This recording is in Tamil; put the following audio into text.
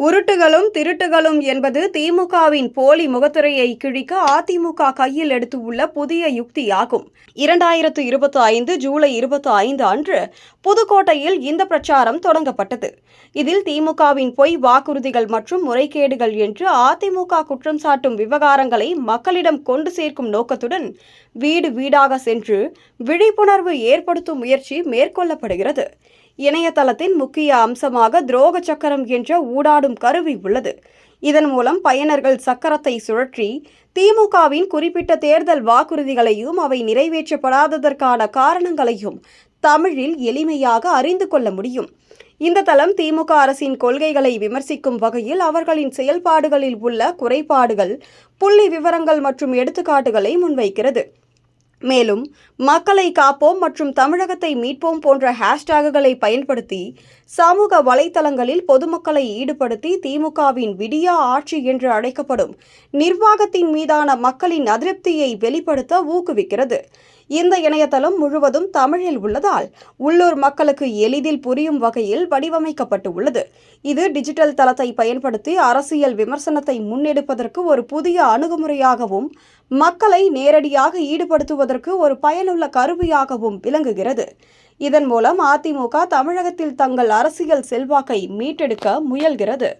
உருட்டுகளும் திருட்டுகளும் என்பது திமுகவின் போலி முகத்திரையை கிழிக்க அதிமுக கையில் எடுத்துள்ள புதிய யுக்தியாகும். 2025 ஜூலை 25 அன்று புதுக்கோட்டையில் இந்த பிரச்சாரம் தொடங்கப்பட்டது. இதில் திமுகவின் பொய் வாக்குறுதிகள் மற்றும் முறைகேடுகள் என்று அதிமுக குற்றம் சாட்டும் விவகாரங்களை மக்களிடம் கொண்டு சேர்க்கும் நோக்கத்துடன் வீடு வீடாக சென்று விழிப்புணர்வு ஏற்படுத்தும் முயற்சி மேற்கொள்ளப்படுகிறது. இணையதளத்தின் முக்கிய அம்சமாக துரோக சக்கரம் என்ற ஊடாடும் கருவி உள்ளது. இதன் மூலம் பயனர்கள் சக்கரத்தை சுழற்றி திமுகவின் குறிப்பிட்ட தேர்தல் வாக்குறுதிகளையும் அவை நிறைவேற்றப்படாததற்கான காரணங்களையும் தமிழில் எளிமையாக அறிந்து கொள்ள முடியும். இந்த தளம் திமுக அரசின் கொள்கைகளை விமர்சிக்கும் வகையில் அவர்களின் செயல்பாடுகளில் உள்ள குறைபாடுகள், புள்ளி விவரங்கள் மற்றும் எடுத்துக்காட்டுகளை முன்வைக்கிறது. மேலும் மக்களை காப்போம் மற்றும் தமிழகத்தை மீட்போம் போன்ற ஹேஷ்டேக்குகளை பயன்படுத்தி சமூக வலைதளங்களில் பொதுமக்களை ஈடுபடுத்தி திமுகவின் விடியா ஆட்சி என்று அழைக்கப்படும் நிர்வாகத்தின் மீதான மக்களின் அதிருப்தியை வெளிப்படுத்த ஊக்குவிக்கிறது. இந்த இணையதளம் முழுவதும் தமிழில் உள்ளதால் உள்ளூர் மக்களுக்கு எளிதில் புரியும் வகையில் வடிவமைக்கப்பட்டு உள்ளது. இது டிஜிட்டல் தளத்தை பயன்படுத்தி அரசியல் விமர்சனத்தை முன்னெடுப்பதற்கு ஒரு புதிய அணுகுமுறையாகவும் மக்களை நேரடியாக ஈடுபடுத்துவதற்கு ஒரு பயனுள்ள கருவியாகவும் விளங்குகிறது. இதன் மூலம் அதிமுக தமிழகத்தில் தங்கள் அரசியல் செல்வாக்கை மீட்டெடுக்க முயல்கிறது.